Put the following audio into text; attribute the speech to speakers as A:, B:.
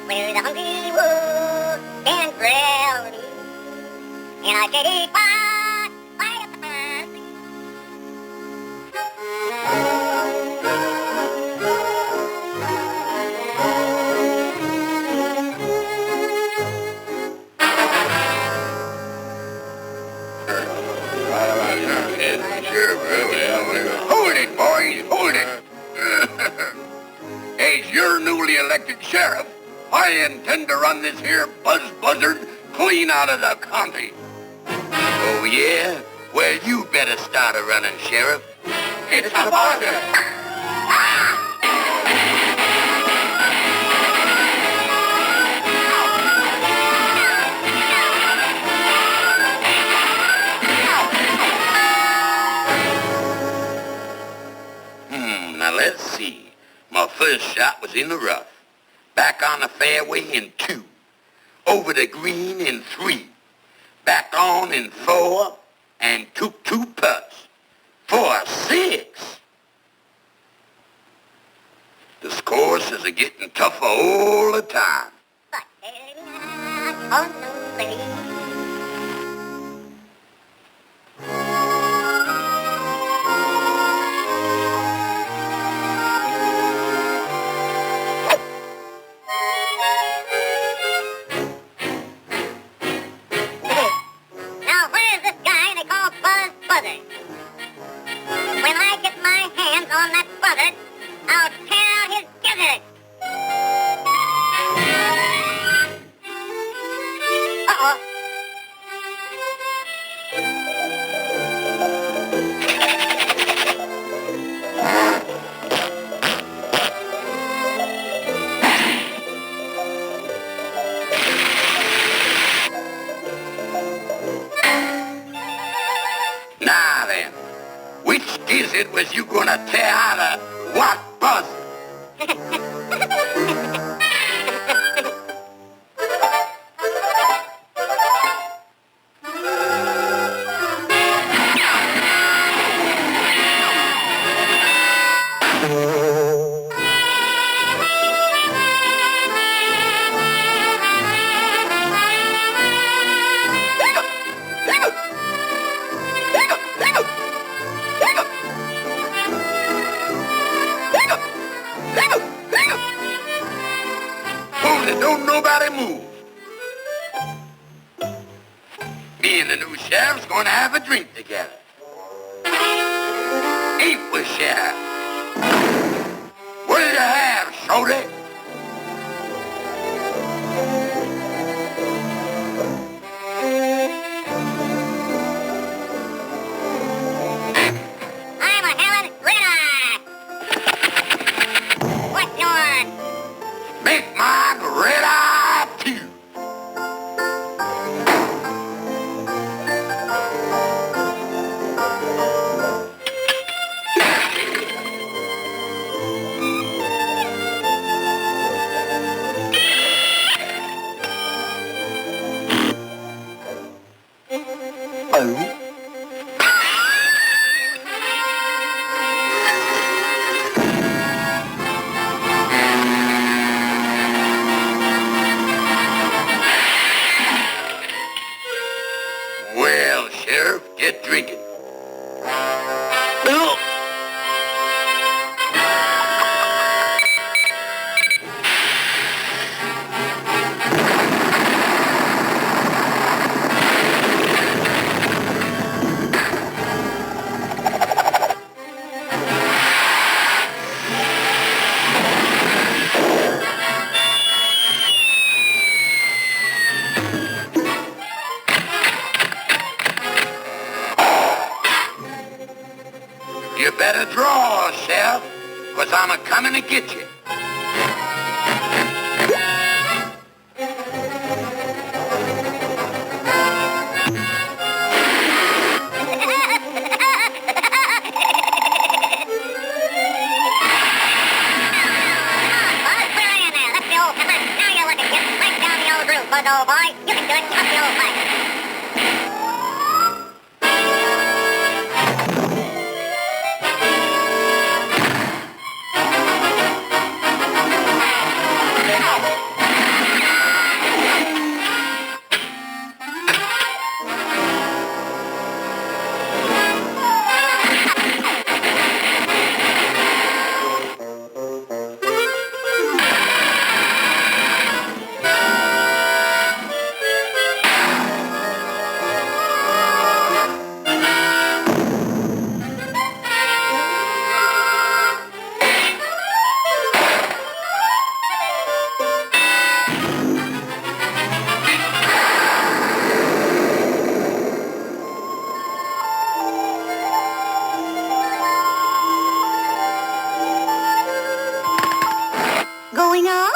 A: where the hungry wolf can trail me. And I said, it's by the pond.
B: Hold it, boys, hold it. As your newly elected sheriff, I intend to run this here buzzard clean out of the county. Oh, yeah? Well, you better start a running, Sheriff. It's a bargain. Now let's see. My first shot was in the rough. Back on the fairway in 2. Over the green in 3. Back on in 4. And took 2 putts. For a 6. The scores is a-getting tougher all the time.
A: But on the way. When I get my hands on that buzzard, I'll tear out his gizzard. Uh-oh.
B: Now then, which gizzard was you gonna tear out of what buzzard? Don't nobody move. Me and the new sheriff's gonna have a drink together. Ain't we, Sheriff? What'll you have, Shorty?
A: I'm a Helen Red-Eye. What's yours?
B: Make mine red-eye too. Oh. Well, Sheriff, get drinking. You better draw, Sheriff, 'cause I'm a-coming to get you.
A: Buzz, old boy, you can do it. Up the old fight. going on?